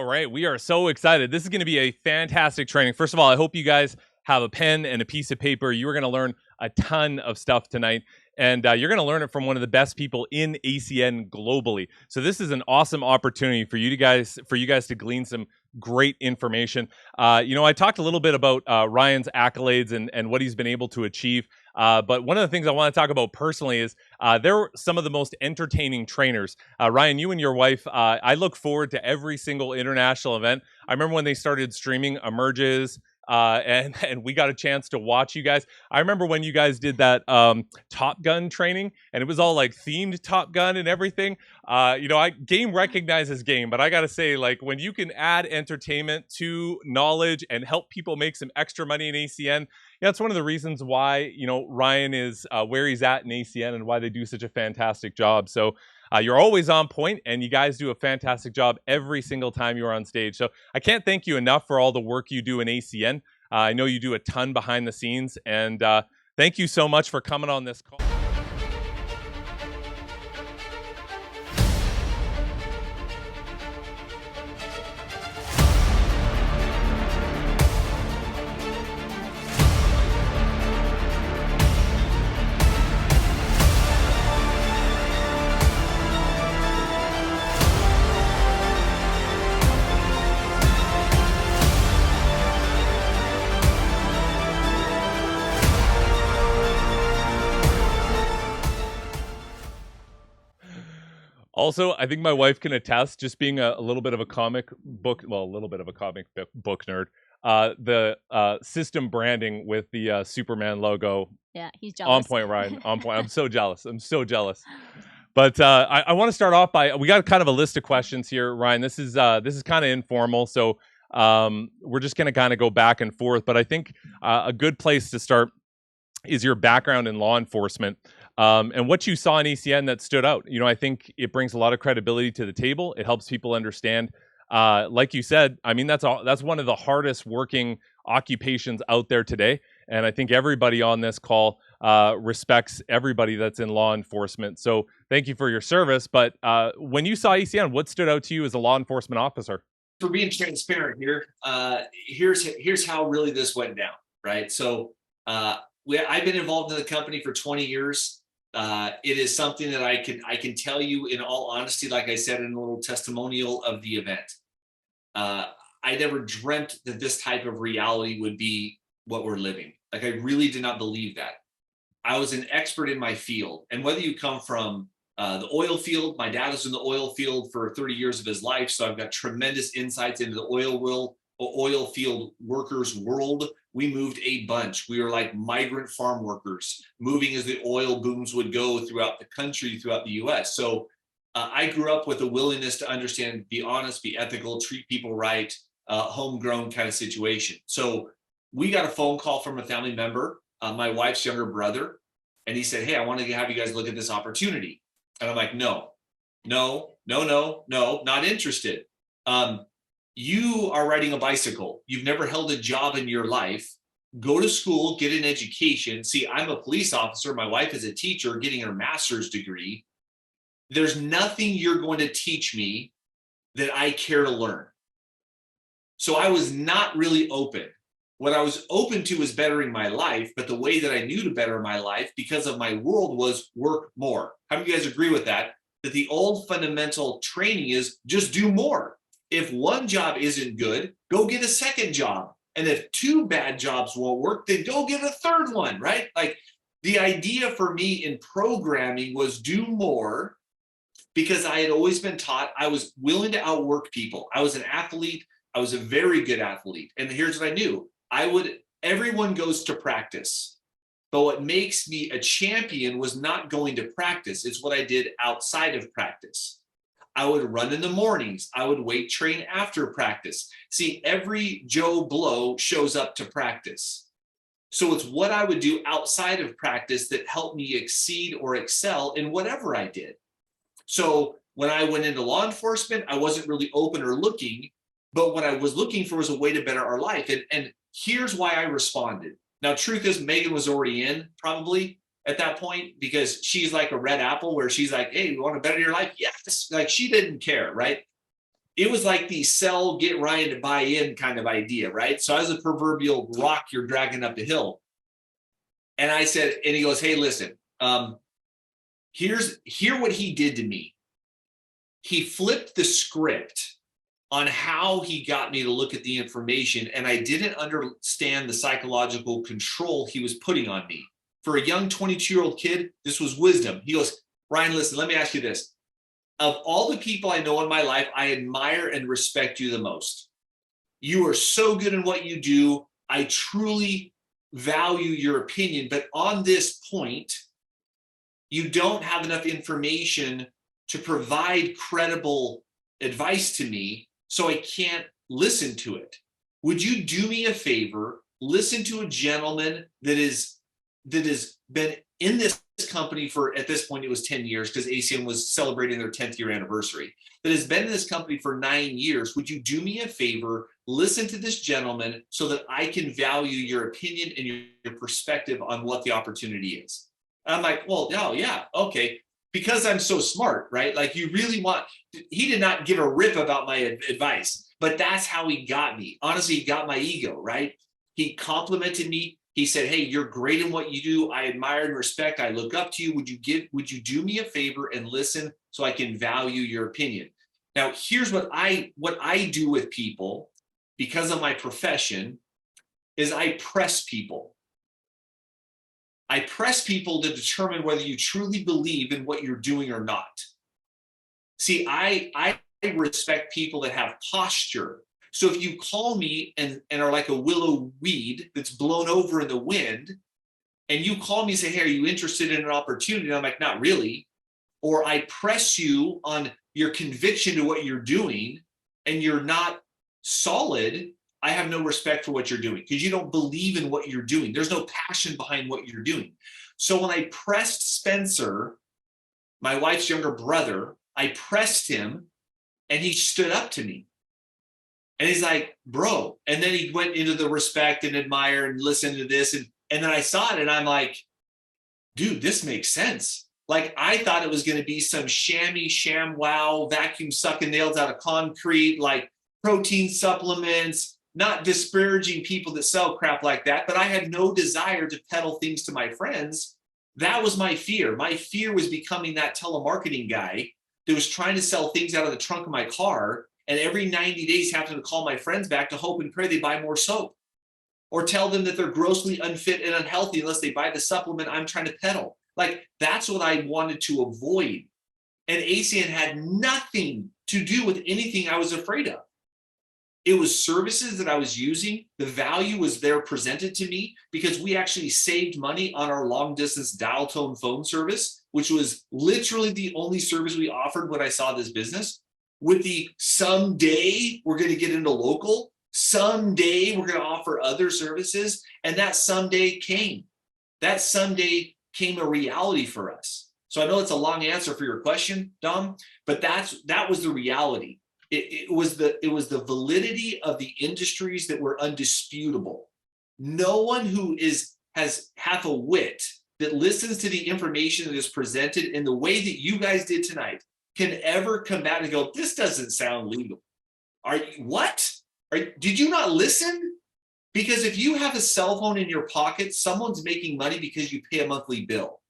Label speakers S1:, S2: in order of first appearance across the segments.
S1: All right, we are so excited. This is going to be a fantastic training. First of all, I hope you guys have a pen and a piece of paper. You are going to learn a ton of stuff tonight, and you're going to learn it from one of the best people in ACN globally. So this is an awesome opportunity for you guys to glean some great information. I talked a little bit about Ryan's accolades and what he's been able to achieve. But one of the things I want to talk about personally is they're some of the most entertaining trainers. Ryan, you and your wife, I look forward to every single international event. I remember when they started streaming Emerges, and we got a chance to watch you guys. I remember when you guys did that Top Gun training, and it was all like themed Top Gun and everything. Game recognizes game, but I gotta say, like, when you can add entertainment to knowledge and help people make some extra money in ACN, that's one of the reasons why Ryan is where he's at in ACN and why they do such a fantastic job. So you're always on point, and you guys do a fantastic job every single time you're on stage. So I can't thank you enough for all the work you do in ACN. I know you do a ton behind the scenes, and thank you so much for coming on this call. Also, I think my wife can attest, just being a little bit of a comic book nerd, the system branding with the Superman logo.
S2: Yeah, he's jealous.
S1: On point, Ryan. On point. I'm so jealous. I'm so jealous. But I want to start off by, we got kind of a list of questions here, Ryan. This is kind of informal, so we're just going to kind of go back and forth. But I think a good place to start is your background in law enforcement. And what you saw in ACN that stood out. I think it brings a lot of credibility to the table. It helps people understand. Like you said, I mean, that's one of the hardest working occupations out there today. And I think everybody on this call respects everybody that's in law enforcement. So thank you for your service. But when you saw ACN, what stood out to you as a law enforcement officer?
S3: For being transparent here, here's how really this went down, right? So I've been involved in the company for 20 years. It is something that I can tell you in all honesty, like I said in a little testimonial of the event. I never dreamt that this type of reality would be what we're living. Like, I really did not believe that. I was an expert in my field. And whether you come from the oil field, my dad was in the oil field for 30 years of his life. So I've got tremendous insights into the oil field workers world. We moved a bunch. We were like migrant farm workers, moving as the oil booms would go throughout the country, throughout the US. So I grew up with a willingness to understand, be honest, be ethical, treat people right, homegrown kind of situation. So we got a phone call from a family member, my wife's younger brother, and he said, "Hey, I want to have you guys look at this opportunity." And I'm like, no, not interested. You are riding a bicycle. You've never held a job in your life. Go to school, get an education. See, I'm a police officer. My wife is a teacher getting her master's degree. There's nothing you're going to teach me that I care to learn. So I was not really open. What I was open to was bettering my life, but the way that I knew to better my life because of my world was work more. How many of you guys agree with that? That the old fundamental training is just do more. If one job isn't good, go get a second job. And if two bad jobs won't work, then go get a third one, right? Like, the idea for me in programming was do more, because I had always been taught I was willing to outwork people. I was an athlete. I was a very good athlete. And here's what I knew. Everyone goes to practice. But what makes me a champion was not going to practice. It's what I did outside of practice. I would run in the mornings. I would weight train after practice. See, every Joe Blow shows up to practice. So it's what I would do outside of practice that helped me exceed or excel in whatever I did. So when I went into law enforcement, I wasn't really open or looking, but what I was looking for was a way to better our life. And here's why I responded. Now, truth is, Megan was already in probably at that point, because she's like a red apple where she's like, "Hey, we want to better your life?" Yes. Like, she didn't care, right? it was like the sell, get Ryan to buy in kind of idea, right? So I was a proverbial rock you're dragging up the hill. And I said, and he goes, hey, listen, hear what he did to me. He flipped the script on how he got me to look at the information, and I didn't understand the psychological control he was putting on me. For a young 22-year-old kid, this was wisdom. He goes, Ryan, listen, let me ask you this. Of all the people I know in my life, I admire and respect you the most. You are so good in what you do. I truly value your opinion, but on this point, you don't have enough information to provide credible advice to me, so I can't listen to it. Would you do me a favor, listen to a gentleman that has been in this company for, at this point, it was 10 years because ACN was celebrating their 10th year anniversary, that has been in this company for 9 years. Would you do me a favor, listen to this gentleman so that I can value your opinion and your perspective on what the opportunity is? And I'm like, well, no, yeah, okay. Because I'm so smart, right? Like, you really want, he did not give a rip about my advice, but that's how he got me. Honestly, he got my ego, right? He complimented me. He said, hey, you're great in what you do. I admire and respect. I look up to you. Would you do me a favor and listen so I can value your opinion? Now, here's what I do with people because of my profession is I press people. I press people to determine whether you truly believe in what you're doing or not. See, I respect people that have posture. So if you call me and are like a willow weed that's blown over in the wind, and you call me and say, hey, are you interested in an opportunity? And I'm like, not really. Or I press you on your conviction to what you're doing and you're not solid, I have no respect for what you're doing because you don't believe in what you're doing. There's no passion behind what you're doing. So when I pressed Spencer, my wife's younger brother, I pressed him and he stood up to me. And he's like, bro. And then he went into the respect and admire and listen to this. And then I saw it and I'm like, dude, this makes sense. Like, I thought it was going to be some sham wow, vacuum sucking nails out of concrete, like protein supplements, not disparaging people that sell crap like that, but I had no desire to peddle things to my friends. That was my fear. My fear was becoming that telemarketing guy that was trying to sell things out of the trunk of my car, and every 90 days having to call my friends back to hope and pray they buy more soap, or tell them that they're grossly unfit and unhealthy unless they buy the supplement I'm trying to peddle. Like, that's what I wanted to avoid. And ACN had nothing to do with anything I was afraid of. It was services that I was using. The value was there presented to me because we actually saved money on our long distance dial tone phone service, which was literally the only service we offered when I saw this business. With the someday we're going to get into local, someday we're going to offer other services. And that someday came. That someday came a reality for us. So I know it's a long answer for your question, Dom, but that was the reality. It was the validity of the industries that were undisputable. No one who has half a wit that listens to the information that is presented in the way that you guys did tonight can ever come back and go, this doesn't sound legal. Did you not listen? Because if you have a cell phone in your pocket, someone's making money because you pay a monthly bill.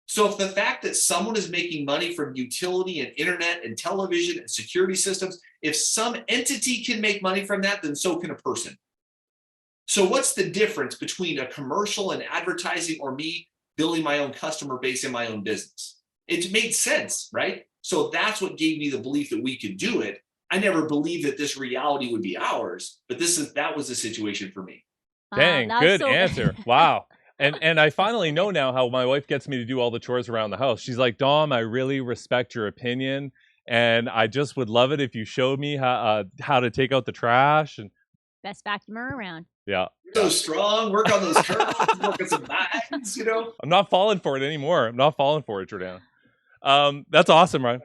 S3: So if the fact that someone is making money from utility and internet and television and security systems, if some entity can make money from that, then so can a person. So what's the difference between a commercial and advertising or me building my own customer base in my own business? It made sense, right? So that's what gave me the belief that we could do it. I never believed that this reality would be ours, but that was the situation for me.
S1: Dang, good answer. Wow. And I finally know now how my wife gets me to do all the chores around the house. She's like, Dom, I really respect your opinion, and I just would love it if you showed me how to take out the trash. And
S2: best vacuumer around.
S1: Yeah.
S3: So strong. Work on those curls. Work on some bags, you know.
S1: I'm not falling for it anymore. I'm not falling for it, Jordana. That's awesome, Ryan.